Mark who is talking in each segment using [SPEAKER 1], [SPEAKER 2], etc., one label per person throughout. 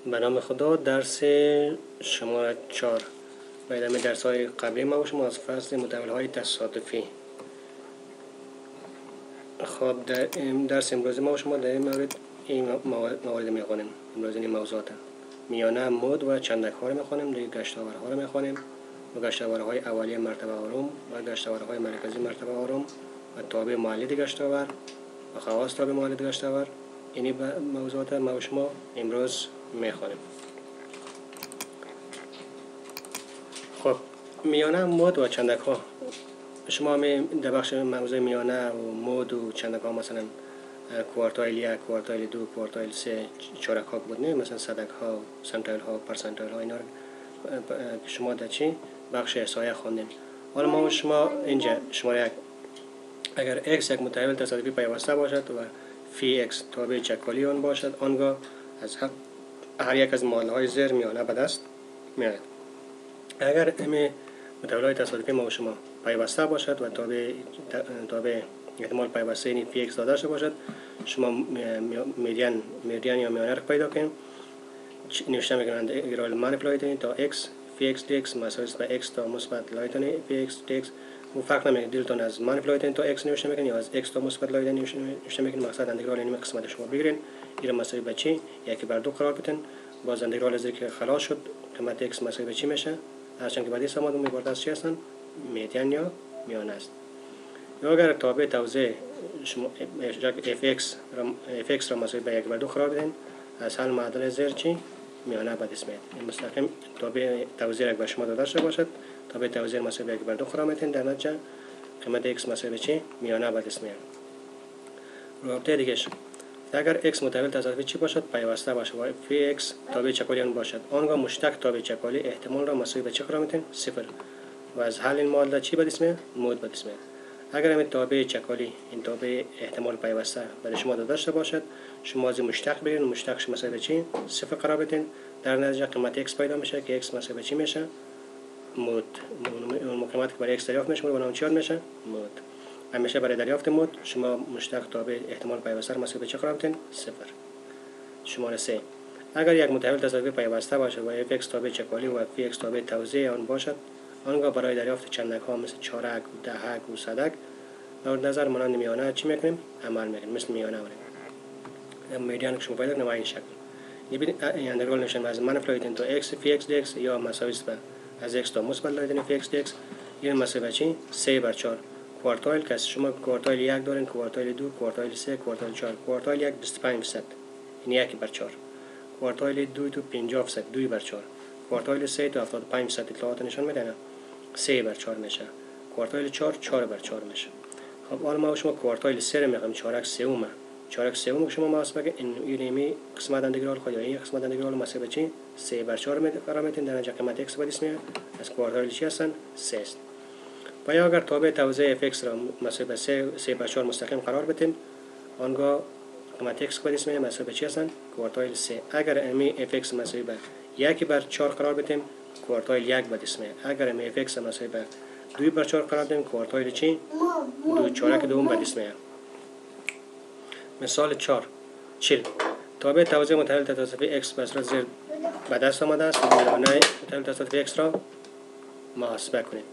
[SPEAKER 1] به نام خدا. درس شماره 4 و ادامه درس های قبلی ما و شما از فصل متحول های تصادفی. خب در درس امروزی ما و شما در این مورد این موارد میخونیم. امروز این موضوعات میانه، مود و چندک ها رو میخونیم. دیگه گشتاورها رو میخونیم و گشتاورهای اولیه مرتبه آروم و گشتاورهای مرکزی مرتبه آروم و تابع مولد گشتاور و خواص تابع مولد گشتاور. اینی موضوعات ما و شما امروز میخونیم. خب میانه، مود و چندک ها. شما در بخش موضوع میانه و مود و چندک ها مثلا کوارتایل 1، کوارتایل 2، کوارتایل 3 چارک ها بود، نه مثلا صدک ها، سنتایل ها، پرسنتایل ها، اینا رو شما در چی بخش احصایه خواندیم. حالا ما و شما اینجا شماره 1 اگر x یک متحول تصادفی پیوسته باشد و فی x تابع چکالی آن باشد، آنگاه از هر یک از معادله های زیر میانه به دست میآید. اگر این متحول های تصادفی ما و شما پیوسته باشد و تابع احتمال پیوسته یعنی فی x داده شده باشد، شما میدیان یا میانه را پیدا کنیم. نوشته میکنند انتگرال منیپولایت تا x فی x dx مساوی به x تا مثبت لایتن فی x dx. و فرق نمیکنه دلتون از منیپولایت تا x نوشته میکنین یا از x تا مثبت لایتن نوشته میکنین. مقصد انتگرال این قسمت شما بگیرین، این مساوی به چی؟ 1/2 قرار بدین. باز انتگرال از که خلاص شد قیمت x مساوی به چی میشه؟ هرچند که بعدی سمات میبرد از چی هستن؟ میدیان یا میانه است. یا اگر تابع توزیع شما fx را مساوی به 1/2 قرار بدین، از حل معادله زیر چی؟ میانه به دست میاد. این مستقیم تابع توزیع یک به شما داده شده باشد، تابع توزیع مساوی به 1/2 قرار میدین، در نتیجه قیمت x مساوی به چی؟ میانه به دست میاد. رابطه دیگه اگر x متحول تصادفی چی باشد؟ پیوسته باشد و فی x تابع چکالی آن باشد، آنگاه مشتق تابع چکالی احتمال را مساوی به چه قرار میدین؟ 0. و از حل این معادله چی به دست میاد؟ مود به دست میاد. اگر این تابع چکالی این تابع احتمال پیوسته برای شما داده شده باشد، شما از مشتق بگیرید، مشتقش مساوی به چی؟ 0 قرار بدین. در نتیجه قیمت x پیدا میشه که x مساوی به چی میشه؟ مود. اون قیمتی که برای x دریافت میشه به نام چی میشه؟ مود. همیشه برای دریافت مود شما مشتق تابع احتمال پیوسته مساوی به چه قرار بدین؟ 0. شماره 3 اگر یک متحول تصادفی پیوسته باشد و fx تابع چکالی و fx تابع توزیع آن باشد، آنگاه برای دریافت چندک ها مثل چارک و دهک و صدک مورد نظر مانند میانه چی میکنیم؟ عمل میکنیم. مثل میانه وریم میدیان که شما پیدا کنیم این شکل. این انتگرال نشان از منیپولایت تا x فی x dx یا مساوی است به از x تا مثبت لایتن فی x dx. این مساوی چی؟ 3/4 کوارتایل که شما کوارتایل 1 دارین، کوارتایل 2، کوارتایل 3، کوارتایل 4. کوارتایل 1 25%، این 1/4. کوارتایل 2 تو 50%، 2/4. کوارتایل 3 تو 75% اطلاعات نشان میدن 3/4 میشه. کوارتایل 4 4/4 میشه. خب حالا ما شما کوارتایل 3 رو میگم چارک سوم. چارک سوم که شما محاسبه این اینمی قسمت انتگرال خود یا این قسمت انتگرال مساوی چی؟ 3/4 قرار میدین. در نتیجه قیمت x به دست میاد. از کوارتایل چی هستن؟ 3 است. و یا اگر تابع توزیع fx را مساوی به 3/4 مستقیم قرار بدیم، آنگاه قیمت x به دست میاد مساوی به چی هستن؟ کوارتایل 3. اگر امی fx مساوی به 1/4 قرار بدیم، کوارتایل 1 به دست میاد. اگر امی fx مساوی به 2/4 قرار بدیم، کوارتایل چی؟ 2 چارک دوم به دست میاد. مثال 4 40 تابع توزیع متحول تصادفی x به صورت زیر به دست آمده است. میانه متحول تصادفی x را محاسبه کنید.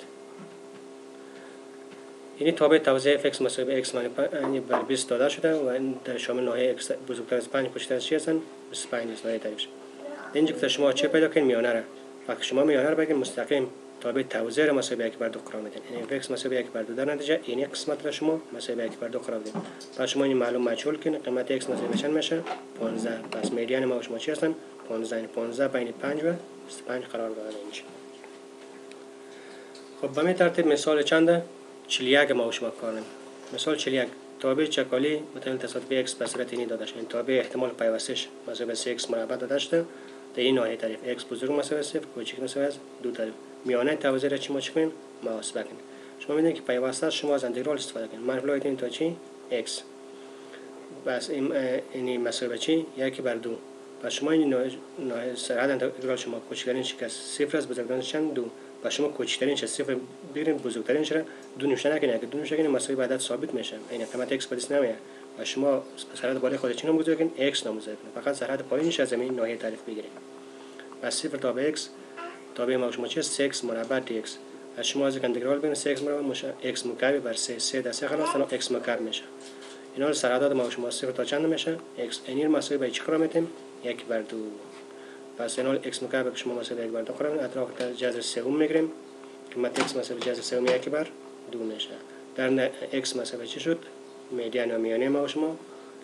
[SPEAKER 1] یعنی تابع توزیع fx مساوی به x معنی بر 20 داده شده و این در شامل ناحیه x بزرگتر از 5 کوچکتر از چی هستن؟ 25 است. ناحیه تعریف شد. اینجا که شما چه پیدا کنید؟ میانه را. وقتی شما میانه را بگیرید مستقیم تابع توزیع را مساوی به 1/2 قرار میدین. یعنی fx مساوی به 1/2. در نتیجه این قسمت را شما مساوی به 1/2 قرار بدید. پس شما این معلوم مجهول کنید قیمت x مساوی به چند میشه؟ 15. پس میدیان ما و شما چی هستن؟ 15. 15 بین 5 و 25 قرار داده اینجا. خب به این ترتیب مثال چنده؟ 41 ما و شما کار کنیم. مثال 41 تابع چکالی متحول تصادفی x به صورت اینی داده شده. این تابع احتمال پیوستش مساوی به 3x مربع داده شده. در این ناحیه تعریف x بزرگ مساوی به 0، کوچک مساوی از 2 تعریف. میانه توزیع را چی ما چکنیم؟ محاسبه کنیم. شما می‌بینید که پیوسته شما از انتگرال استفاده کنید. منیپولایت این تا چی؟ x. بس این مساوی به چی؟ 1/2. پس شما این سرعت انتگرال شما کوچکترینش که 0 است، بزرگترینش چند؟ 2. پس شما کوچکترینش 0 بگیرید، بزرگترینش را 2 نوشته نکنید. اگه 2 نوشته کنید مساوی به عدد ثابت میشه. این قیمت x به دست نمیاد. و شما سرحد بالای خود چی نامگذاری کنید؟ x نامگذاری کنید. فقط سرحد پایینش از زمین ناحیه تعریف بگیرید. از 0 تا به x تابع ما شما چیه؟ 3x مربع dx. از شما از انتگرال بین 3x مربع میشه x مکعب بر 3 در 3 خلاص تا x مکعب میشه. اینا سرحدات ما شما 0 تا چند میشه؟ x. این مساوی به چی قرار میدیم؟ 1 بر 2. پس اینا x مکعب که شما مساوی 1 بر 2 قرار اطراف جذر سوم میگیریم. قیمت x مساوی جذر سوم 1 بر 2 میشه. در x مساوی چی شد؟ میدیان و میانه ما شما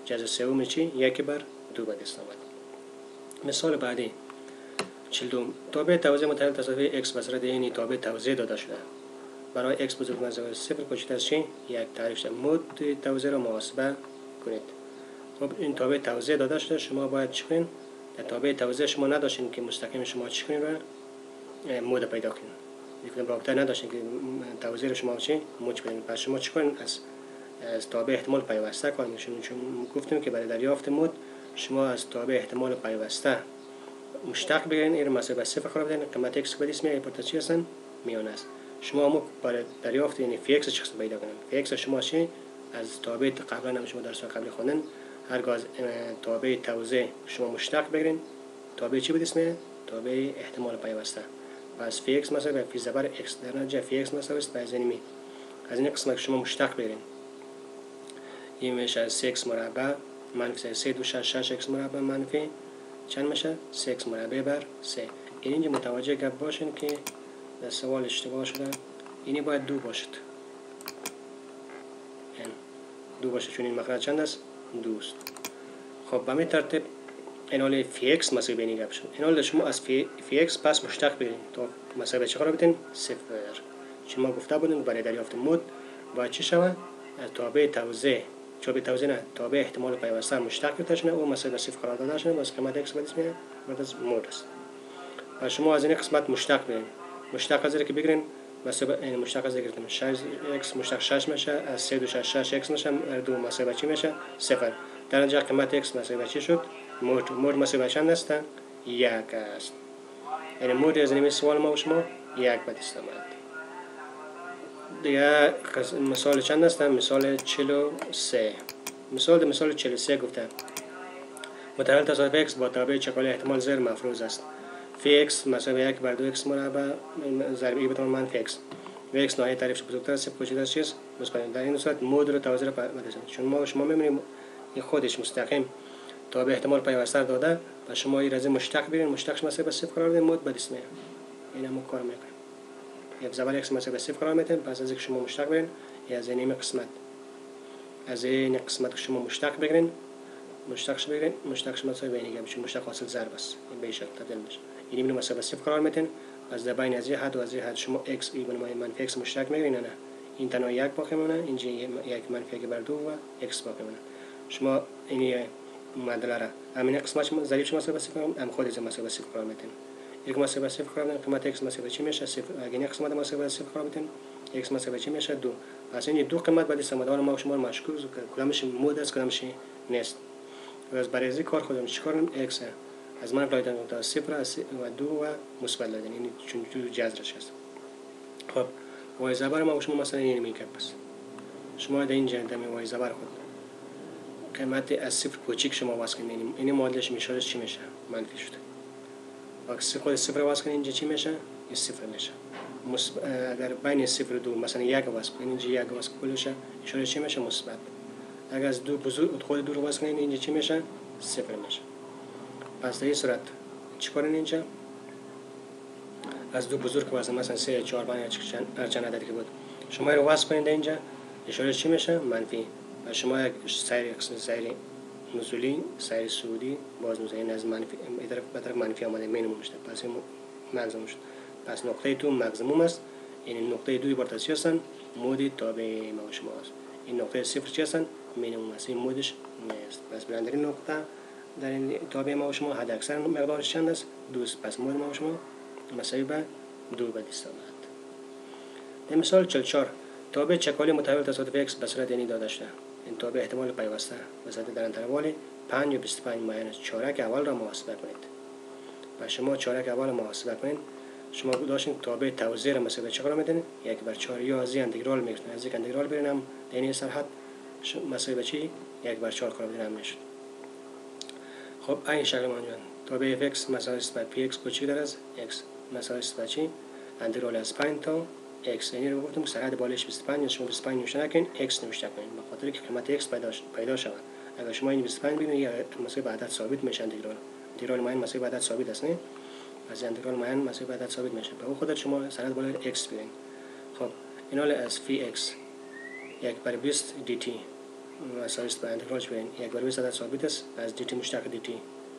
[SPEAKER 1] جذر سوم چی؟ 1 بر 2 به دست آمد. مثال بعدی 42 تابع توزیع متحول تصادفی x به صورت اینی تابع توزیع داده شده. برای x بزرگ مساوی 0 کوچکتر از چی؟ 1 تعریف شده. مود توزیع را محاسبه کنید. خب این تابع توزیع داده شده، شما باید چی کنید؟ در تابع توزیع شما نداشتین که مستقیم شما چی کنید و مود پیدا کنید. یکم رابطه نداشتین که توزیع شما چی؟ مود کنید. پس شما چی کنید؟ از تابع احتمال پیوسته کار میشین. چون گفتیم که برای دریافت مود شما از تابع احتمال پیوسته مشتق بگیرین، این مساوی به 0 قرار بدین. قیمت x به دست میاد پورت چی هستن؟ میانه است. شما هم برای دریافت یعنی فی x چه پیدا کنین؟ فی x شما چی؟ از تابع قبلا هم شما درس قبلی خوندن، هرگاه از تابع توزیع شما مشتق بگیرین، تابع چی به دست میاد؟ تابع احتمال پیوسته. پس فی x مساوی به فی زبر x در نتیجه فی x مساوی است به زمینی. از این قسمت شما مشتق بگیرین. این میشه 3x مربع منفی 3 2 6 x مربع منفی چند میشه؟ 3x مربع بر 3. اینجا متوجه گپ باشین که در سوال اشتباه شده. اینی باید 2 باشد. این 2 باشه چون این مخرج چند است؟ 2 است. خب به همین ترتیب این حال فی x مساوی به این گپ شد. این حال شما از فی x پس مشتق بگیرین تا مساوی چه قرار بدین؟ 0. چون ما گفته بودیم برای دریافت مود باید چی شود؟ از تابع توزیع نه تابع احتمال پیوسته مشتق گرفته شده و مساوی به 0 قرار داده شده. واسه قیمت x به دست میاد مود است. و شما از این قسمت مشتق بگیرین. مشتق از که بگیرین مساوی این مشتق از گرفتیم 6x مشتق 6 میشه، از 3 2 6 x میشه، 2 مساوی چی میشه؟ 0. در اینجا قیمت x مساوی چی شد؟ مود مساوی چند است؟ 1 است. یعنی مود از این سوال ما و شما 1 به دست آمد. دیگه مثال چند است؟ مثال 43. مثال 43 گفته متحول تصادف x با تابع چکالی احتمال زیر مفروض است. فی x مساوی 1 بر 2 x مربع ضرب ای به توان منفی x و x ناحیه تعریفش بزرگتر از 0 کوچکتر از چیز مثبت. در این صورت مود رو توزیع بدیم. چون شما می‌بینید این خودش مستقیم تابع احتمال پیوسته داده و شما این رازی مشتق بگیرید، مشتقش مساوی به 0 قرار بدید، مود به دست میاد. اینم کار میکنه. یک زبر x مساوی به 0 قرار میدیم. پس از اینکه شما مشتق بگیرید از این قسمت شما مشتق بگیرید، مشتقش مساوی به این گپ چون مشتق حاصل ضرب است. این به این شکل تبدیل میشه. این میشه مساوی به 0 قرار میدین. از در بین از این حد و از این حد شما x ای به منفی x مشتق میگیرین. نه این تنها 1 باقی میمونه، اینجا 1 منفی 1 بر 2 و x باقی میمونه. شما این معادله را همین قسمت ضریب مساوی به 0 هم خود از مساوی به 0 قرار میدین. یک مساوی به 0 قرار میدین، قیمت x مساوی چی میشه؟ 0. اگه این قسمت مساوی به 0 قرار میدین x مساوی چی میشه؟ 2. پس این دو قیمت بعد استفاده ما شما مشکوک کدامش مود است کدامش نیست. از برای کار خودم چیکار کنم؟ x از من لایدن تا 0 و 2 و مثبت لایدن، یعنی چون جو جذرش هست. خب وای زبر ما شما مثلا این میگه پس شما در این جنده می وای زبر خود قیمت از 0 کوچیک شما واسه کنین، این معادلش میشه چی میشه؟ منفی شده. اگه خود 0 واسه کنین اینجا چی میشه؟ این 0 میشه. اگر بین 0 و 2 مثلا 1 واسه کنین اینجا 1 واسه کلش اشاره چی میشه؟ مثبت. اگر از 2 بزرگ خود 2 رو واسه کنین اینجا چی میشه؟ 0 میشه. پس در این صورت چیکارین اینجا؟ از 2 بزرگ واسه مثلا 3 4 5 چند عددی که بود شما رو واسه کنین اینجا اشاره چی میشه؟ منفی. و شما یک سیر نزولی سیر صعودی باز می‌ذارین از منفی به طرف منفی آمده مینیمم میشه. پس این ماکسیمم شد. پس نقطه 2 ماکسیمم است. این نقطه 2 عبارت از چی هستن؟ مود تابع ما شما است. این نقطه 0 چی هستن؟ مینیمم است. این مودش نیست. پس در این نقطه در این تابع ما شما حد اکثر مقدارش چند است؟ 2 است. پس مود ما شما مساوی به 2 به دست آمد. در مثال 44 تابع چکالی متحول تصادف x به صورت اینی داده شده. این تابع احتمال پیوسته به صورت در انتروال 5 و 25 معین چارک اول را محاسبه کنید. و شما چارک اول محاسبه کنید. شما داشتین تابع توزیع را مساوی چه قرار میدین؟ 1 بر 4 یا از این انتگرال میگیرین. از این انتگرال برین هم در این سرحد مساوی به چی؟ 1/4 قرار بدین هم میشه. خب این شکل ما انجام تابع fx مساوی است بر px کوچکتر از x مساوی است بر چی؟ انتگرال از 5 تا x. یعنی رو گفتم سرعت بالایش 25 شما 25 نوشته نکنین x نوشته کنین به خاطر که قیمت x پیدا شود. اگر شما این 25 بگیرید یا مساوی به عدد ثابت میشه انتگرال معین مساوی به عدد ثابت است نه از انتگرال معین مساوی به عدد ثابت میشه به اون خودت شما سرعت بالای x بگیرید. خب این حال از phi x 1/20 dt مساوی است به انتگرالش ببین 1/20 عدد ثابت است از dt مشتق dt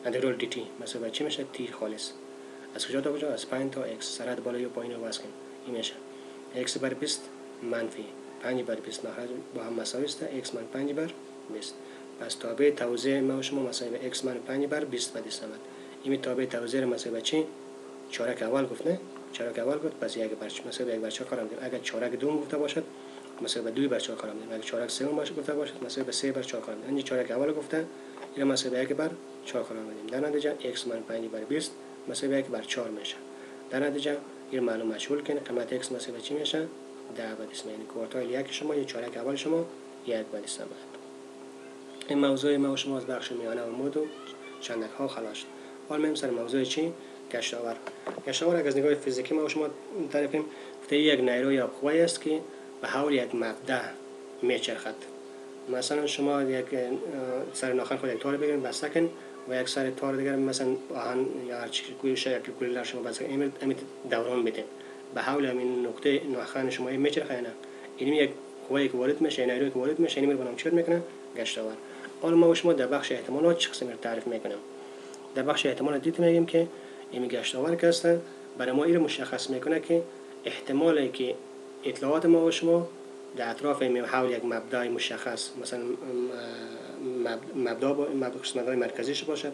[SPEAKER 1] انتگرال dt مساوی به چی میشه t خالص از کجا تا کجا از 5 تا x سرعت بالای و پایین رو واسه کن این میشه x/20 منفی 5/20 مخرج با هم مساوی است x - 5/20 پس تابع توزیع ما شما مساوی به x - 5/20 به دست آمد. این تابع توزیع مساوی به چی؟ چهارک اول گفت نه چهارک اول گفت پس 1/4 مساوی 1/4 قرار میدیم. اگر چهارک دوم گفته باشد مساوی به 2/4 قرار میدیم. اگر چهارک سوم باشه گفته باشد مساوی به 3/4 قرار میدیم. این چهارک اول گفته این مساوی به 1/4 قرار میدیم. در نتیجه x - 5/20 مساوی 1/4 میشه. در نتیجه این معلوم مشغول کنید قیمت x مساوی به چی میشه 10/20 یعنی کوارتایل یک شما یا چهارک اول شما 1/20 این موضوع ما شما از بخش میانه و مود و چندک ها خلاص شد. حالا میریم سر موضوع چی؟ گشتاور. گشتاور اگر از نگاه فیزیکی ما شما تعریف کنیم گفته یک نیروی آبخواه است که به حول یک مبدا میچرخد. مثلا شما یک سر ناخن خود یک تار بگیرید بسته کن و یک سر تار دیگر مثلا آهن یا هر چیزی کوی شکل کولی شما بسته کنید امید دوران بدین به حول همین نقطه ناخن شما میچرخه نه این یک قوی که وارد میشه نیروی که وارد میشه این میگم چی میکنه گشتاور. حالا ما شما در بخش احتمالات چه قسمی تعریف میکنیم در بخش احتمالات دیدیم میگیم که این گشتاور که هستن برای ما این مشخص میکنه که احتمالی که اطلاعات ما و شما در اطراف این حول یک مبدأ مشخص مثلا مبدأ مرکزیش باشد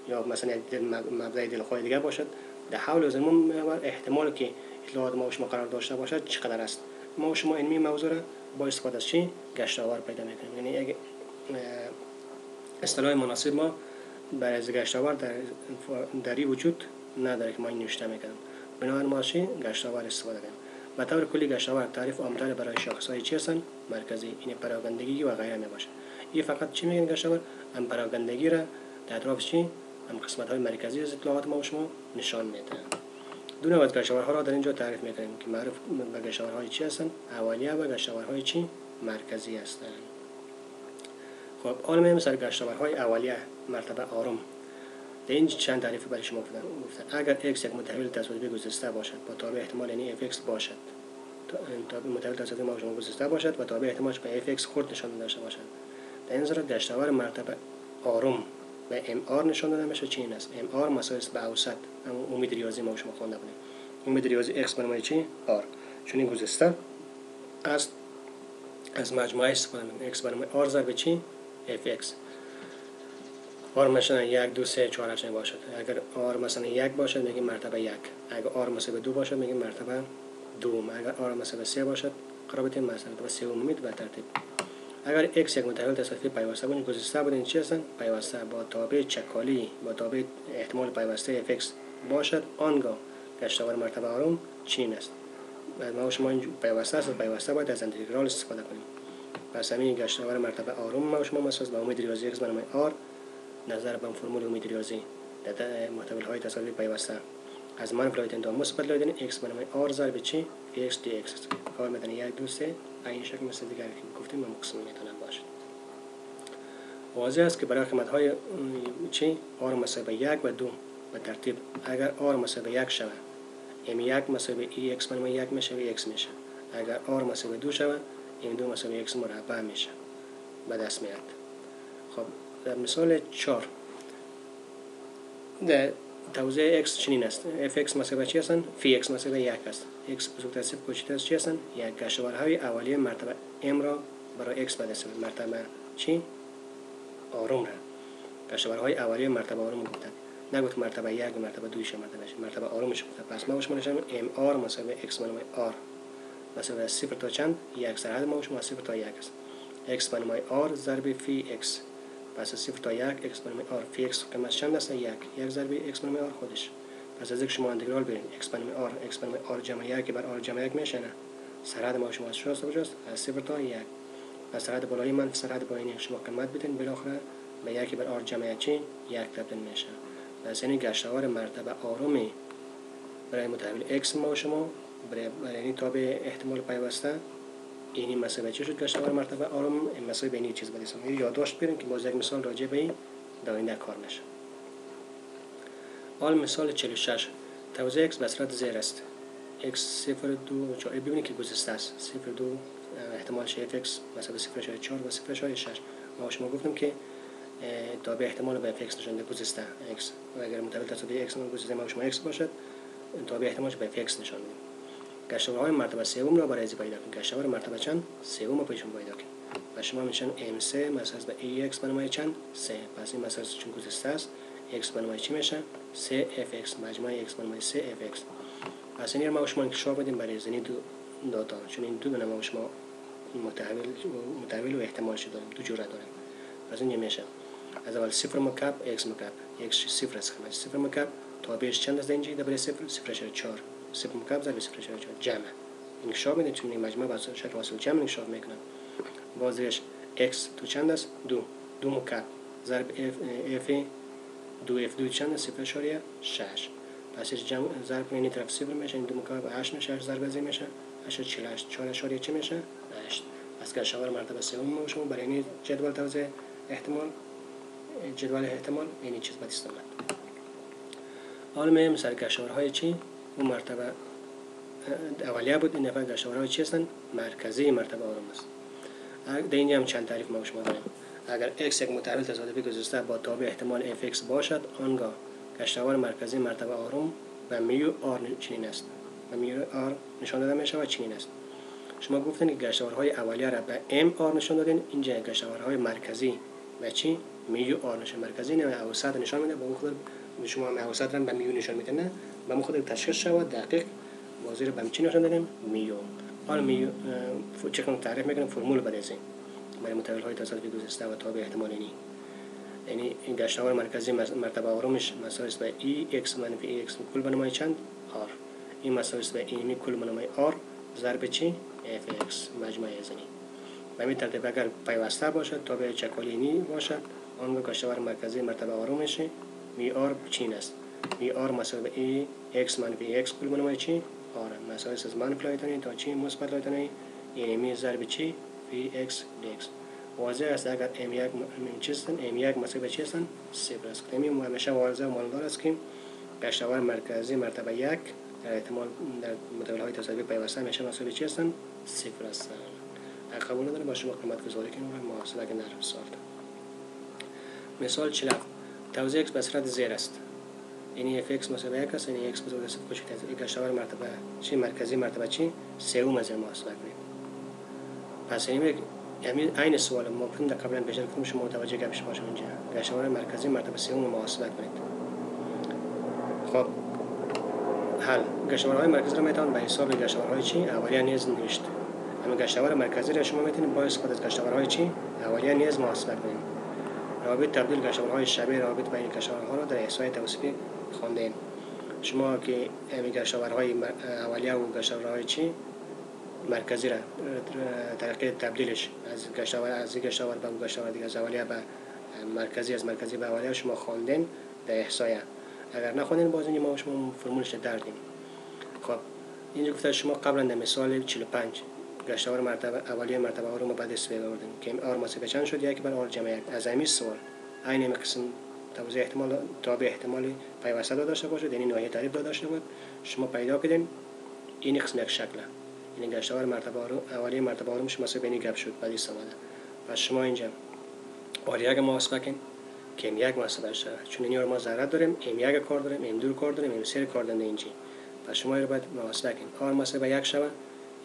[SPEAKER 1] یا مثلا یک مبدأ دلخواه دیگر باشد در حول زمان احتمالی که اطلاعات ما و شما قرار داشته باشد چقدر است. ما و شما این موضوع را با استفاده از چی گشتاور پیدا میکنیم. یعنی یک اصطلاح مناسب ما برای گشتاور در این وجود نداره که ما این نوشته میکنم بنابراین ما چی گشتاور استفاده کنیم. به طور کلی گشتاور تعریف عامتر برای شاخص‌های چی هستند مرکزی این پراگندگی و غیره میباشه. این فقط چی میگن گشتاور هم پراگندگی را در اطراف چی هم قسمت‌های مرکزی از اطلاعات ما و شما نشان میده. دو نوع گشتاورها را در اینجا تعریف میکنیم که معروف به گشتاورهای چی هستند اولیه و گشتاورهای چی مرکزی هستند. خب حالا میریم سر گشتاورهای اولیه مرتبه آرام. در این چند تعریف برای شما گفتن اگر x یک متحول تصادفی گسسته باشد با تابع احتمال یعنی fx باشد متحول تصادفی ما شما گسسته باشد و تابع احتمالش به fx خرد نشان داشته باشد در این صورت گشتاور مرتبه آرام به mr نشان داده میشه چی است mr مساوی است به اوسط امید ریاضی ما شما خوانده بودیم امید ریاضی x برای چی r چون این گسسته است از مجموعه استفاده می‌کنیم x برای r ضرب چی fx r مثلا 1 2 3 4 8 باشد اگر r مثلا 1 باشد میگیم مرتبه 1 اگر r مثلا 2 باشد میگیم مرتبه 2 اگر r مثلا 3 باشد قرار بدیم مثلا 3 امید به ترتیب اگر x یک متحول تصادفی پیوسته بود گسسته بود این چی هستن پیوسته با تابع چکالی با تابع احتمال پیوسته fx باشد آنگاه گشتاور مرتبه آرام چین است ما شما این پیوسته است پیوسته باید از انتگرال استفاده کنیم پس همین گشتاور مرتبه آرام ما شما مساوی با امید ریاضی x برای r نظر به فرمول امید ریاضی در محتمل های تصادفی پیوسته از منفی تا مثبت لایدن x برای r ضرب چی x dx است کار میتونه 1 2 3 این شکل مثل دیگر که گفتیم مقسم میتونه باشد. واضح است که برای قیمت های چی r مساوی به 1 و 2 به ترتیب اگر r مساوی به 1 شود m1 مساوی به x برای 1 میشه x میشه اگر r مساوی به 2 شود m2 مساوی x مربع میشه به دست میاد. خب در مثال 4 در توزیع x چنین است fx مساوی چی هستند فی x مساوی 1 است x بزرگتر از 0 کوچکتر از چی هستند یک گشتاورهای اولیه مرتبه m را برای x به دست میاد مرتبه چی آرام را گشتاورهای اولیه مرتبه آرام گفتن نگفت مرتبه 1 مرتبه 2 مرتبه آرامش گفتن پس ما شما نشون m r مساوی x برای r مساوی از 0 تا چند 1 سرعت ما شما 0 تا 1 است x برای r ضرب فی x پس از 0 تا 1 x برای r فی x قیمت چند است 1 ضرب x برای r خودش پس از یک شما انتگرال برین x برای r جمع 1 بر r جمع 1 میشه نه سرعت ما شما از کجاست از 0 تا 1 از سرعت بالایی منفی سرعت پایینی شما قیمت بدین، بالاخره به یکی بر آر جمع چی یک تبدیل میشه. پس این گشتوار مرتبه آرومی برای متحول x ما و شما برای این تابع احتمال پیوسته اینی مسئله چی شد گشتوار مرتبه آروم این مسئله به این چیز بدیسم. این یادداشت بیارین که باز یک مثال راجع به این در آینده کار میشه. حال مثال 46 توزیع x به صورت زیر است. x 0.2 4 ببینید که گذشته است. 0.2 احتمال f(x) مثلا 0.4 و 0.6. ما شما گفتم که تابع احتمال به f(x) نشون دهنده گذشته x و اگر متحول تصادفی x گذشته ما شما x باشد تابع احتمالش به f(x) نشان میدیم. گشتوارهای مرتبه سوم را برای پیدا کنید. گشتوار مرتبه چند؟ سوم را پیشون پیدا کنید. و شما میشن m3 مثلا به ax بنمای چند؟ 3. پس این مثلا چون گذشته است x بنمای چی میشه؟ 3fx مجموعه x بنمای 3fx. پس این ما شما انکشاف بدیم برای زنی دو داتا، چون این دو دونه ما شما متحول و احتمال شده داریم، دو جوره داریم. پس این میشه از اول 0 مکعب x مکعب x 0 است. 0 مکعب تابعش چند است اینجا؟ دبل 0 0.4 0 مکعب ضرب 0.4 جمع. انکشاف میده چون این مجموعه با شکل واصل جمع انکشاف میکنه. بازش x تو چند است؟ 2 مکعب ضرب f 2f2 چند است؟ 0.6. پس جمع ضرب کنید این طرف 0 میشه، این 2 مکعب 8 میشه، 8 ضرب از این میشه 8 4 چی میشه؟ 8. پس گشتوار مرتبه سوم ما شما برای این جدول توزیع احتمال این چیز بدیست آمد. حالا میایم سر گشتوارهای چی؟ اون مرتبه اولیه بود. این دفعه گشتوارهای چی هستن؟ مرکزی مرتبه آرام است. در اینجا هم چند تعریف ما شما داریم. اگر x یک متحول تصادفی گذشته با تابع احتمال fx باشد آنگاه گشتوار مرکزی مرتبه آرام و میو آر چنین است. و میو آر نشان داده می شود چنین است. شما گفتین که گشتوارهای اولیه را به ام آر نشان دادین، اینجا گشتوارهای مرکزی و چی میو آر نشان مرکزی نه و اوسط نشان میده. با خود شما اوسط را به میو نشان میده نه با خود تشخیص شود دقیق واضح به چی نشان دادیم میو. حالا میو چقدر تعریف میکنیم فرمول بدیزیم برای متحول های تصادفی گذشته و تابع احتمال اینی. یعنی این گشتوار مرکزی مرتبه آرامش مساوی است به x منفی x کل بنمای چند r. این مساوی است به این کل بنمای r ضرب چی fx مجموعه زنی. به این ترتیب اگر پیوسته باشد تابع چکالی اینی باشد آن گشتوار مرکزی مرتبه آرامش می r چین است. می r مساوی به x منفی x کل بنمای چی r مساوی است از منفی لایتانی تا چی مثبت لایتانی یعنی می ضرب چی فی x dx. واضح است اگر m1 چیستن m1 مساوی به چی هستن؟ 0 است. همین همیشه واضح و ماندار است که گشتوار مرکزی مرتبه 1 در احتمال در متحول های تصادفی پیوسته همیشه مساوی به چی هستن؟ 0 هستن. اگر قبول نداریم با شما قیمت گذاری کنیم و محاسبه کنیم در سوال. مثال 47 توزیع x به صورت زیر است. یعنی fx مساوی 1 است، یعنی x مساوی به 0 کوچک است. این گشتوار مرتبه چی مرکزی مرتبه چی؟ سوم از محاسبه کنیم. پس همین عین سوال ما کنیم در قبلا بهش گفتم شما متوجه گپش باشید اینجا. گشتوار مرکزی مرتبه سوم محاسبه کنید. خب حل گشتوارهای مرکزی را میتوان به حساب گشتوارهای چی اولیه نیز نوشت. اما گشتوار مرکزی را شما میتونید با استفاده از گشتوارهای چی اولیه نیز محاسبه کنید. رابط تبدیل گشتوارهای شبیه رابط بین گشتوارها را در احصای توصیفی خواندین. شما که همین گشتوارهای اولیه و گشتوارهای چی مرکزی را طریقه تبدیلش از گشتوار به گشتوار دیگه از اولیه به مرکزی از مرکزی به اولیه شما خواندین در احصایه. اگر نخواندین باز اینجا ما شما فرمولش دردیم. خب اینجا گفته شما قبلا در مثال 45 گشتوار مرتبه اولیه مرتبه آرام بعد اسم بردیم که آر مساوی چند شد یک بر آر جمع یک. از همین سوال عین قسم توزیع احتمال تابع احتمالی پیوسته داشته باشد یعنی ناحیه تعریف داشته بود شما پیدا کردین این قسم یک شکله. این گشتوار مرتبه اولیه مرتبه آرامش مساوی به این گپ شد بعد است آمده. پس شما اینجا آر1 محاسبه کن که m1 محاسبه شده چون اینجا ما ضرب داریم m1 کار داریم m2 کار داریم m3 کار داریم اینجا. پس شما رو باید محاسبه کن. آر مساوی به 1 شود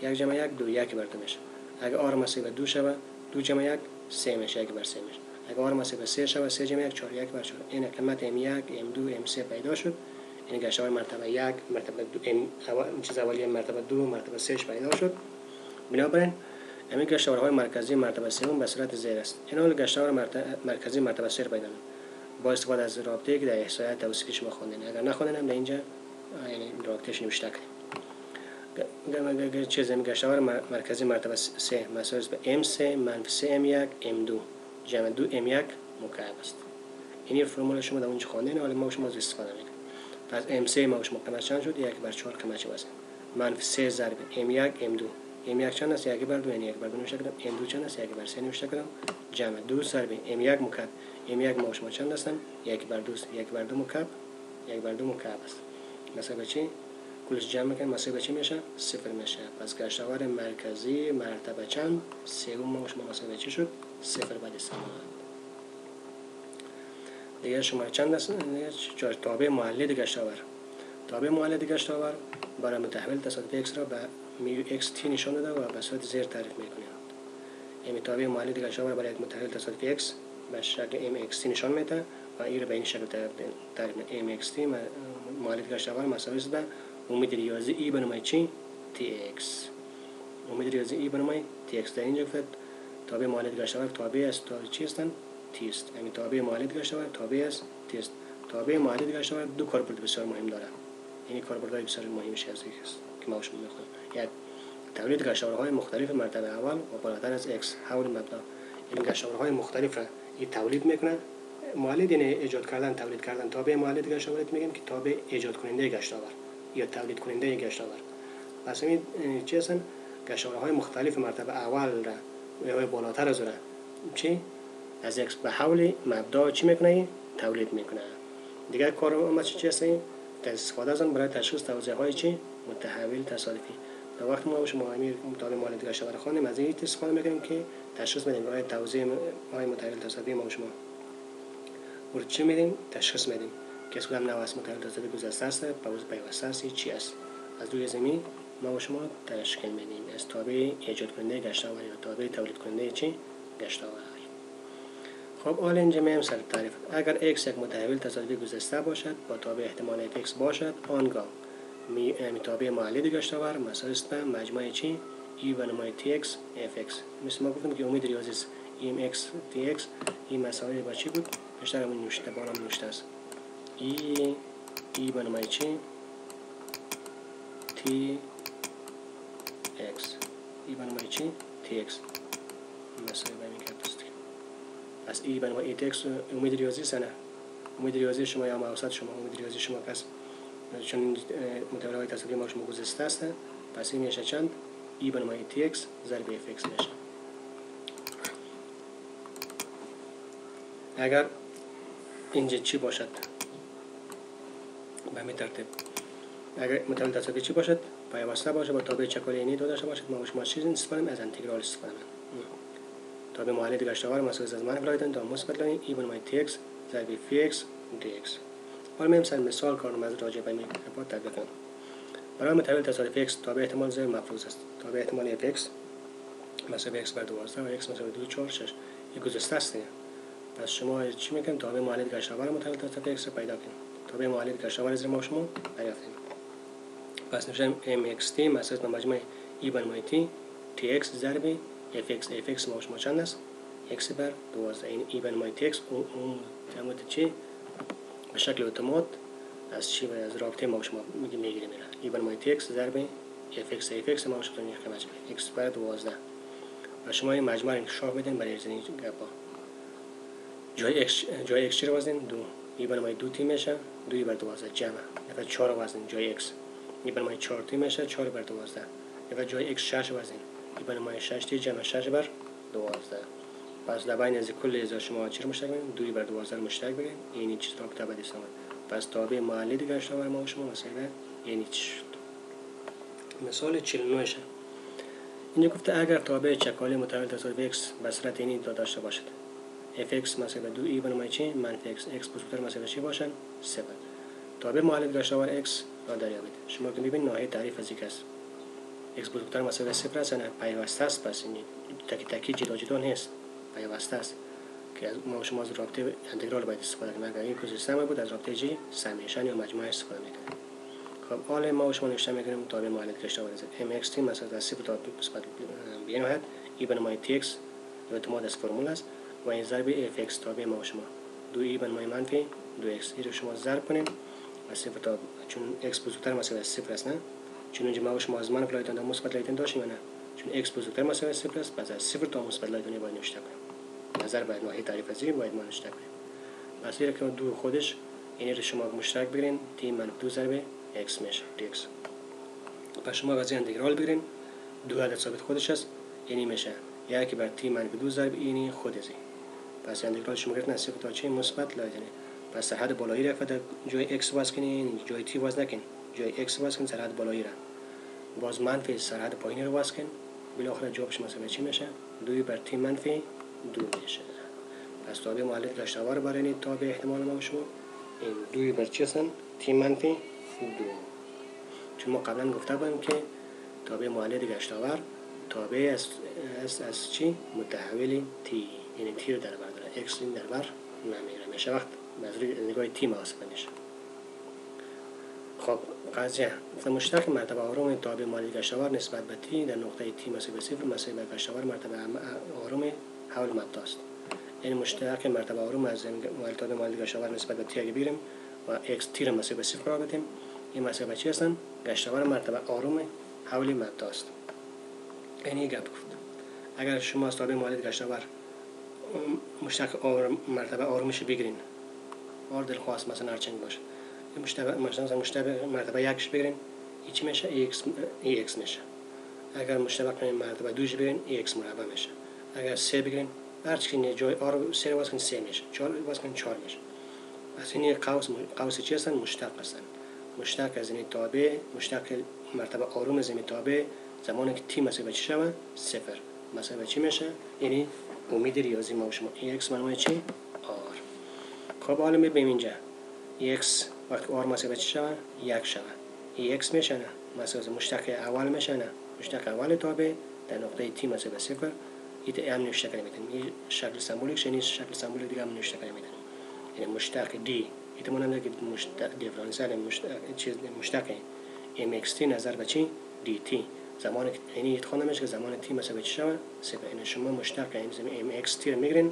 [SPEAKER 1] 1 جمع 1 2 1 بر 2 میشه. اگه آر مساوی به 2 شود 2 جمع 1 3 میشه 1 بر 3 میشه. اگه آر مساوی به 3 شود 3 جمع 1 4 1 بر 4. این قیمت m1 m2 m3 پیدا شد. این گشتوار مرتبه 1 مرتبه 2 چیز اولیه مرتبه 2 مرتبه 3 پیدا شد. بنابراین همین گشتوارهای مرکزی مرتبه سوم به صورت زیر است. این حال گشتوار مرکزی مرتبه 3 پیدا با استفاده از رابطه‌ای که در احصایه توصیفی شما خواندین. اگر نخواندین هم در اینجا یعنی رابطه‌اش نوشته کنیم. چیز گشتاور مرکزی مرتبه 3 مساوی است به M3 منفی 3 M1 M2 جمع 2 M1 مکعب است. این فرمول شما در اونجا خواندین، حالا ما شما از استفاده میکنیم. پس M3 ما شما قیمت چند شد؟ 1/4 قیمت وزن. منفی 3 ضرب M1 M2 M1 چند است؟ 1/2 یعنی 1/2 نوشته کردم. M2 چند است؟ 1/3 نوشته کردم. جمع 2 ضرب M1 مکعب. M1 ما شما چند هستن؟ 1/2 1/2 مکعب 1/2 مکعب است. مساوی چی؟ کلش جمع میکنیم مساوی چی میشه؟ 0 میشه. پس گشتاور مرکزی مرتبه چند؟ سوم ما شما مساوی چی شد؟ 0 بعد استفاده. دیگه شما چند است؟ تابع مولد گشتاور. تابع مولد گشتاور برای متحول تصادفی x را به میو x t نشان داده و به صورت زیر تعریف میکنیم. این تابع مولد گشتاور برای یک متحول تصادفی x به شکل mxt نشان میده و این را به این شکل تعریف میکنیم. mxt مولد گشتاور مساوی است به امید ریاضی ای به نمای چی؟ tx. امید ریاضی ای به نمای tx. در اینجا گفت تابع مولد گشتاور تابع است تا چی هستند؟ t است. یعنی تابع مولد گشتاور تابع است t است. تابع مولد گشتاور دو کاربرد بسیار مهم داره. یعنی کاربردهای بسیار مهمش از این است که ما شما میخونیم. یک تولید گشتاورهای مختلف مرتبه اول و بالاتر از x حول مبدا. این گشتاورهای مختلف را این تولید میکنه. مولد یعنی ایجاد کردن، تولید کردن. تابع مولد گشتاور میگیم که تابع ایجاد کننده گشتاور یا تولید کننده گشتاور. پس این چی هستن؟ گشتاورهای مختلف مرتبه اول را یا بالاتر از را چی؟ از x به حول مبدا چی میکنه؟ تولید میکنه. دیگر کار ما چی هست؟ استفاده از آن برای تشخیص توزیع‌های چی؟ متحول تصادفی. در وقت ما شما امیر تابع مولد گشتاور خوانیم از این استفاده میکنیم که تشخیص بدیم برای توزیع‌های متحول تصادفی. ما شما ورد چی میدیم؟ تشخیص میدیم که کدام نوع از متحول تصادفی گذشته است، پیوسته است، چی است. از روی زمین ما شما تشکیل میدیم از تابع ایجاد کننده گشتاور یا تابع تولید کننده چی؟ گشتاور. خب حالا اینجا میایم سر تعریف. اگر x یک متحول تصادفی گذشته باشد با تابع احتمال fx باشد، آنگاه تابع مولد گشتاور مساوی است به مجموع چی؟ e به نمای tx fx. مثل ما گفتیم که امید ریاضی است em x tx این مساوی با چی بود؟ بیشتر همون نوشته بالا نوشته است e به نمای چی؟ tx e به نمای چی؟ tx مساوی به این کرد است. پس ای به نمای tx امید ریاضی است نه؟ امید ریاضی شما یا اوسط شما امید ریاضی شما پس چون متحولهای تصادفی ما شما گذشته است، پس این میشه چند؟ ای به نمای tx ضرب fx میشه. اگر اینجا چی باشد؟ به همین ترتیب اگر متحول تصادفی چی باشد؟ پیوسته باشه با تابع چکالی اینی داشته باشد، ما شما چیز استفاده کنیم؟ از انتگرال استفاده کنیم. تابع مولد گشتاور مساوی از منفی لایدن تا مثبت لاین ای به نمای tx ضرب fx dx. حالا میایم سر مثال کارنامه از راجع به این ارتباط تطبیق کنیم. برای متحول تصادفی x تابع احتمال زیر مفروض است. تابع احتمال fx مساوی x بر 12 و x مساوی 2 4 6 یک گذشته است. پس شما چی میکنیم؟ تابع مولد گشتاور متحول تصادفی x رو پیدا کنیم. تابع مولد گشتاور زیر ما شما دریافتیم. پس نمیشه mxt مساوی به مجموع e به نمای t tx ضرب fx ما شما چند است؟ x بر 12. این e به نمای tx اون چی؟ به شکل اتومات از چی از رابطه ما شما میگیریم میره ای به نمای tx ضرب fx ما شما قیمت x بر 12 و شما این مجموع انکشاف بدین برای این گپا. جای x چی رو وزن؟ 2 ای به نمای 2 t میشه 2 بر 12 جمع و 4 وزن جای x ای به نمای 4 t میشه 4 بر 12 و جای x 6 وزن ای به نمای 6 t جمع 6 بر 12. پس در بین از کل ازا شما چی رو مشترک بگیرید؟ 2 بر 12 رو مشترک بگیرید. این چیز رو کتاب بدید سامان. پس تابع مولد گشتاور ما شما مثلا این چی شد؟ مثال 49 شه. اینجا گفته اگر تابع چکالی متحول تصادفی x به صورت اینی داشته باشد. fx مساوی 2 ای به نمای چی؟ منفی x بزرگتر مساوی چی باشن؟ 0. تابع مولد گشتاور x را دریابید. شما که می‌بینید ناحیه تعریف از x x بزرگتر مساوی 0 است نه پیوسته است. پس این تکی جدا نیست، پیوسته است که ما شما از رابطه انتگرال باید استفاده کنیم. اگر این سیستم بود از رابطه جی سمیشن یا مجموعه استفاده میکنیم. خب حالا ما شما نوشته میکنیم تابع مولد گشتاور mxt مثلا از 0 تا مثبت بینهایت ای به نمای tx اعتماد از فرمول است و این ضرب fx تابع ما شما 2 ای به نمای منفی 2x این رو شما ضرب کنیم از 0 تا چون x بزرگتر مساوی از 0 است نه چون اینجا ما شما از منفی لایتن تا مثبت لایتن داشتیم نه، چون x بزرگتر مساوی صفر است، پس از صفر تا مثبت لایتن باید نوشته کنیم. نظر به ناحیه تعریف پذیری باید ما نوشته کنیم. پس این که دو خودش این رو شما مشترک بگیرین t منفی 2 ضرب x میشه dx. پس شما وضعی انتگرال بگیرین، دو عدد ثابت خودش است، یعنی میشه یکی بر t منفی 2 ضرب اینی خودشه. پس انتگرال شما گرفتن از صفر تا چه مثبت لایتن. پس سرحد بالایی را فقط جای x وضع کنین، جای t وضع نکن، جای x وضع کن سرحد بالایی را. باز منفی سرحد پایینی رو وضع کن، بالاخره جوابش مساوی چی میشه؟ 2 بر t منفی 2 میشه. پس تابع معادله گشتاور برای تابع احتمال ما شما این 2 بر چی هستن؟ t منفی 2. چون ما قبلا گفته بودیم که تابع معادله گشتاور تابع از چی؟ متحول t، یعنی t رو در بر داره، x این در بر نمیره، میشه وقت از نگاه t محاسبه میشه. خب قضیه مشترک مرتبه آرام تابع معادله گشتاور نسبت به t در نقطه t مساوی صفر مساوی به گشتاور مرتبه آرام حول مبدا است. یعنی مشترک مرتبه آرام از تابع معادله گشتاور نسبت به t اگه بگیریم و x t رو مساوی به صفر قرار بدیم، این مساوی چی هستن؟ گشتاور مرتبه آرام حول مبدا است. یعنی گپ گفت اگر شما از تابع معادله گشتاور مشترک مرتبه آرامش بگیرین، آر دلخواست مثلا هر چند باشه، مشترک مرتبه یکش بگیرین، چی میشه؟ x میشه. اگر مشترک مرتبه دوش بگیرین x مربع میشه. اگر 3 بگیرین هر چی جای آر 3 واسه 3 میشه، 4 واسه 4 میشه. پس این قوس چی هستن؟ مشتق هستن. مشتق از این تابع، مشتق مرتبه آرام از این تابع زمانی که t مساوی چی شود؟ صفر مساوی چی میشه؟ یعنی امید ریاضی ما شما x منوی چی؟ r. خب حالا میبینیم اینجا x وقتی r مساوی چی شود؟ 1 شود. x میشه نه؟ مساوی مشتق اول میشه نه؟ مشتق اول تابع در نقطه t مساوی صفر ایت هم نوشته کنیم. این شکل سمبولیک شنیس شکل سمبولیک دیگه هم نوشته کنیم. یعنی مشتق d ایتمون هم که مشتق دیفرانسیل مشتق mxt نظر به چی؟ dt زمان یعنی ایت خواهد نمیشه که زمان t مساوی چی شود؟ صفر. یعنی شما مشتق mxt رو میگیرین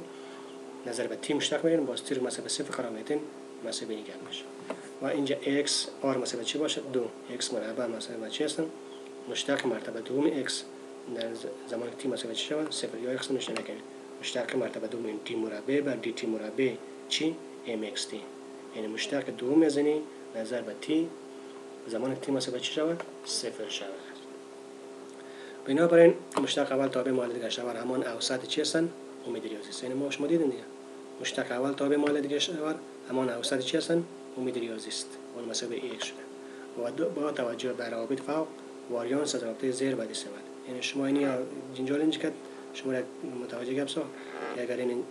[SPEAKER 1] نظر به t مشتق میگیرین، باز t رو مساوی صفر قرار میدین، مساوی نگه میشه. و اینجا x r مساوی چی باشه؟ 2 x مربع مساوی به چی هستن؟ مشتق مرتبه دوم x در زمان t مساوی چی شود؟ صفر. یا x نمیشه نکنید، مشتق مرتبه دوم t مربع بر dt مربع چی؟ mxt. یعنی مشتق دوم از این نظر به t زمان t مساوی چی شود؟ صفر شود. بنابراین مشتق اول تابع معادله گشتاور همان اوسط چی هستن؟ امید ریاضی است. یعنی ما شما دیدین دیگه مشتق اول تابع معادله گشتاور همان اوسط چی هستن؟ امید ریاضی است. اون مساوی x شده. و با توجه به روابط فوق واریانس از رابطه زیر بعد استفاده. یعنی شما اینی جنجال اینجا که شما متوجه گپسا اگر این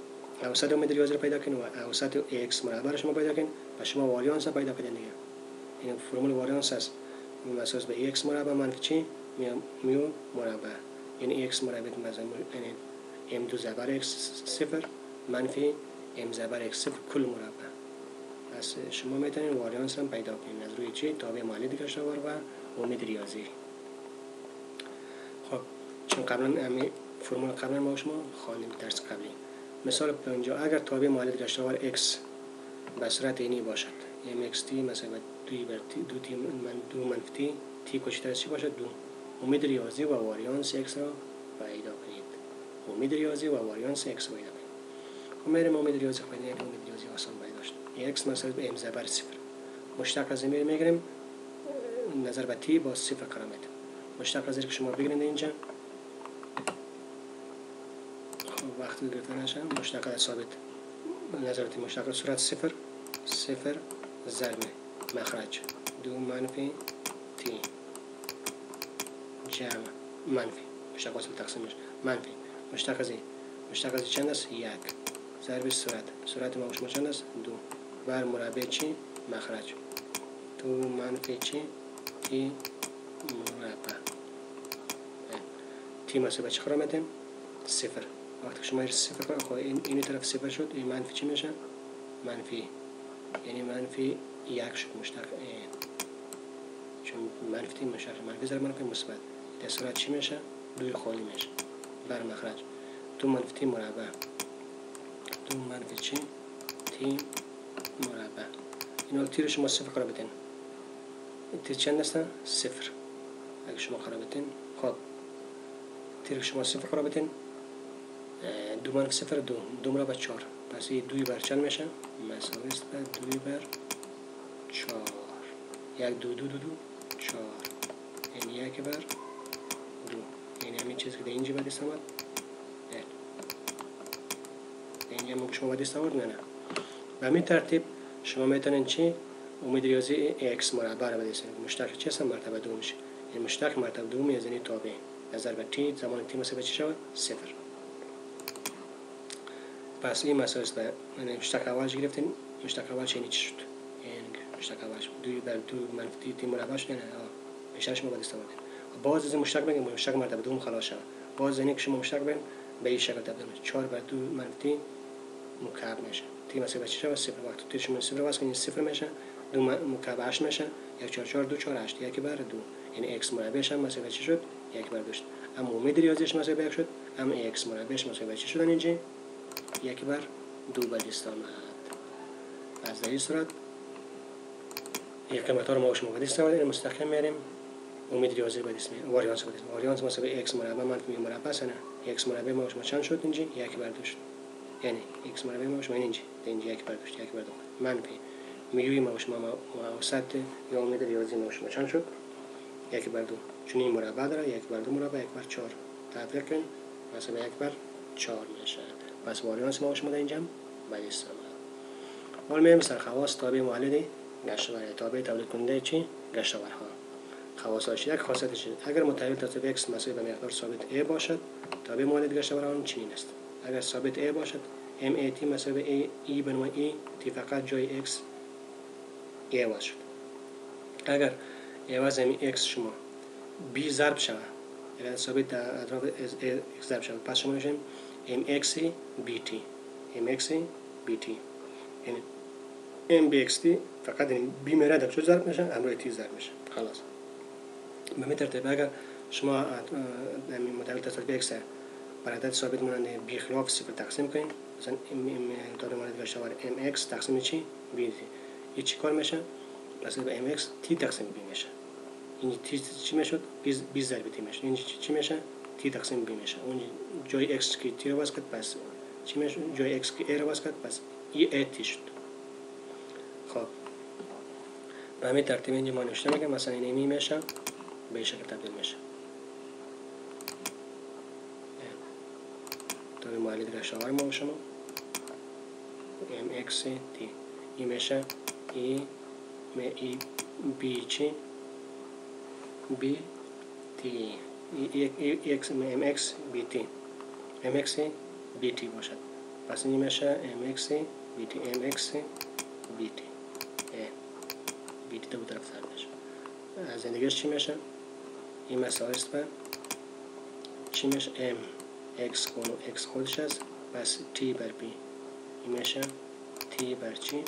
[SPEAKER 1] اوسط امید ریاضی رو پیدا کنید و اوسط x مربع رو شما پیدا کنید و شما واریانس پیدا کنید دیگه. این فرمول واریانس است مساوی به x مربع منفی چی؟ میو مربع. یعنی x مربع مثلا یعنی m2 ضرب x صفر منفی m ضرب x صفر کل مربع. پس شما میتونید واریانس هم پیدا کنید از روی چی؟ تابع معادله گشتاور و امید ریاضی. خب چون قبلا همین فرمول قبلا ما شما خواندیم درس قبلی. مثال 50 اگر تابع معادله گشتاور x به صورت اینی باشد mxt مثلا 2 بر 2 منفی t کوچکتر از چی باشد؟ 2. امید ریاضی و واریانس x را پیدا کنید. امید ریاضی و واریانس x پیدا کنید. خب میریم امید ریاضی پیدا کنیم. امید ریاضی آسان پیدا شد. x مساوی به m ضرب صفر. مشتق از این میگیریم نظر به t با صفر قرار میدیم. مشتق از این که شما بگیرید اینجا خب وقتی گرفته نشه مشتق از ثابت نظر مشتق صورت صفر صفر ضرب مخرج 2 منفی t جمع منفی مشتق واسه تقسیمش منفی مشتق از چند است؟ 1 ضرب صورت ما چند است؟ 2 بر مربع چی؟ مخرج 2 منفی چی؟ t مربع t مساوی چی قرار میدیم؟ صفر. وقتی شما صفر کنید این طرف صفر شد این منفی چی میشه؟ منفی یعنی منفی 1 شد مشتق چون منفی تی مشتق منفی ضرب منفی مثبت در صورت چی میشه؟ 2 خالی میشه بر مخرج 2 منفی تی مربع 2 منفی چی؟ تی مربع. اینا تی رو شما صفر قرار بدین. تی چند است؟ صفر. اگه شما قرار بدین خب تیر شما صفر قرار بدین 2 منفی صفر 2 2 مربع 4 پس این 2 بر چند میشه مساوی است به 2 بر 4 1 2 2 2 2 4 این 1 بر 2 این همین چیزی که در اینجا باید استعمال این هم شما باید استعمال نه به همین ترتیب شما میتونین چی امید ریاضی x مربع رو بدید مشترک چه هست مرتبه 2 میشه این مشترک مرتبه 2 میزنی تابع نظر به t زمان t مساوی چه شود صفر پس این مسائل است من مشترک اولش گرفتیم مشترک اول چه چی شد این مشترک اولش 2 بر 2 منفی t مربع شد نه اشارش ما باید استفاده باز از مشترک بگیم مشترک مرتبه 2 خلاص شد باز اینکه شما مشترک بگیم به این شکل تبدیل میشه 4 بر 2 منفی مکعب میشه تی مساوی چه شود صفر وقتی تی شما صفر واسه کنید صفر میشه 2 مکعب 8 میشه 1 4 4 2 4 8 1 بر 2 یعنی x مربعش هم مساوی چه شد 1 بر 2 شد اما امید ریاضیش مساوی 1 شد اما x مربعش مساوی چه شد اینجا 1 بر 2 به دست آمد از در این صورت یک قیمت ها رو ما شما به دست آوردیم مستقیم میاریم امید ریاضی به دست میاریم واریانس مساوی x مربع منفی مربع است نه x مربع ما شما چند شد اینجا 1 بر 2 شد یعنی x مربع ما شما اینجا 1 بر 2 1 بر 2 منفی میوی ما شما اوسط یا امید ریاضی ما شما چند شد 1 بر 2 چون این مربع داره 1 بر 2 مربع 1 بر 4 تفریق کن مساوی 1 بر 4 میشه پس واریانس ما شما در اینجا به دست آمد حالا میایم سر خواص تابع مولد گشتاور تابع تولید کننده چی گشتاورها خواصش یک خاصیتش اگر متحول تصویر x مساوی به مقدار ثابت a باشد تابع مولد گشتاوران چنین است اگر ثابت a باشد mat مساوی a e بنمای e t فقط جای x a عوض شد اگر عوض x شما b ضرب شود اگر ثابت در اطراف x ضرب شود پس شما میشیم mx bt mx bt یعنی mbxt فقط این b میره در چه ضرب میشه همراه t ضرب میشه خلاص به همین ترتیب اگر شما متحول تصادف x برای عدد ثابت مانند b خلاف صفر تقسیم کنید مثلا تابع مولد گشتاور mx تقسیم چی b این چی کار میشه مثلا به mx t تقسیم b میشه این t چی میشد b ضرب t میشه این چی میشه t تقسیم b میشه اون جای x که t رو واسه کرد پس چی میشه جای x که a رو واسه کرد پس ای a t شد خب به همین ترتیب اینجا ما نوشته میگم مثلا این می میشه به شکل تبدیل میشه تابع مولد گشتاور ما شما mx t این میشه ای b چی b t x mx b t mx b t باشد پس این میشه mx b t mx b t b t دو طرف سر میشه از زندگیش چی میشه این مسائل است به چی میشه m x کنو x خودش است پس t بر b این میشه t بر چی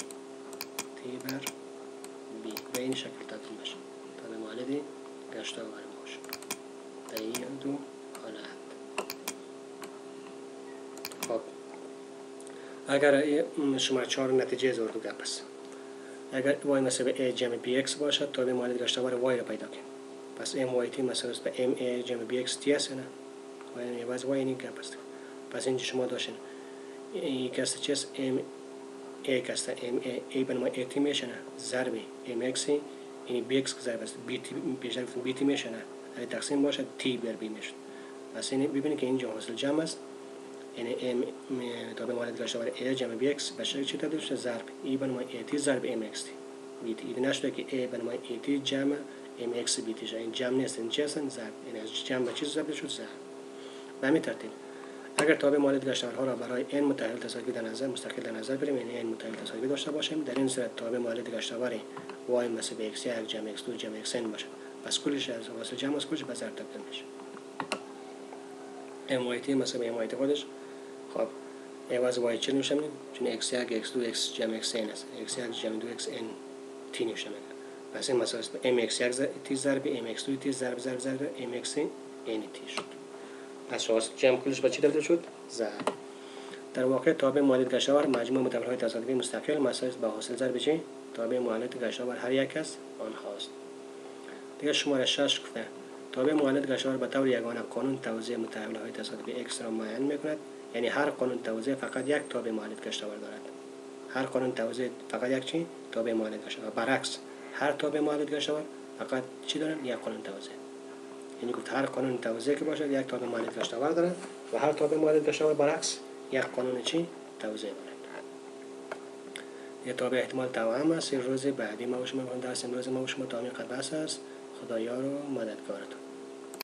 [SPEAKER 1] t بر b به این شکل تبدیل میشه تابع مولد گشتاور باشه در این دو حالت خب اگر شما 4 نتیجه زور دو گپ است اگر y مساوی a جمع bx باشد تابع مولد گشتاور y را پیدا کنیم پس myt مساوی است به ma جمع bx t است نه و این عوض y این گپ است پس اینجا شما داشتین این کسته چیست a کسته a بنمای a t میشه نه ضرب mx این bx ضرب است bt پیشتر گفتم bt میشه نه اگه تقسیم باشد t بر b میشه پس این ببینید که اینجا حاصل جمع است یعنی m تابع مولد گشتاور a جمع bx به شکل چی تبدیل شد ضرب e بنمای a t ضرب mx t bt این نشده که a بنمای a t جمع mx bt شد این جمع نیست این چی هستن ضرب یعنی از جمع به چیز تبدیل شد ضرب به همین ترتیب اگر تابع مولد گشتاورها را برای n متحول تصادفی در نظر مستقل در نظر بگیریم یعنی n متحول تصادفی داشته باشیم در این صورت تابع مولد گشتاور y مساوی x1 جمع x2 جمع xn باشه پس کلش از حاصل جمع از کلش به ضرب تبدیل میشه myt مساوی myt خودش خب عوض y چه نمیشه چون x1 x2 x جمع xn است x1 جمع 2 xn t نمیشه پس این مساوی است به mx1 t ضرب mx2 t ضرب mx n t شد پس شاست جمع کلش به چی تبدیل شد ضرب در واقع تابع مولد گشتاور مجموع متحول‌های تصادفی مستقل مساوی است به حاصل ضرب چی تابع مولد گشتاور هر یک از آنهاست دیگه شماره 6 گفته تابع معاند گشتار به طور یگانه قانون توزیع متحولهای تصادفی X را معین میکند. یعنی هر قانون توزیع فقط یک تابع معاند گشتار دارد. هر قانون توزیع فقط یک چی؟ تابع معاند گشتار. برعکس هر تابع معاند گشتار فقط چی دارن؟ یک قانون توزیع. یعنی گفت هر قانون توزیع که باشد یک تابع معاند گشتار دارد و هر تابع معاند گشتار برعکس یک قانون چی؟ توزیع دارد. یه تابع احتمال توأم است. روز بعدی ما و شما درس امروز ما و شما تا همین قد بس است. خدایا رو مددگارتون.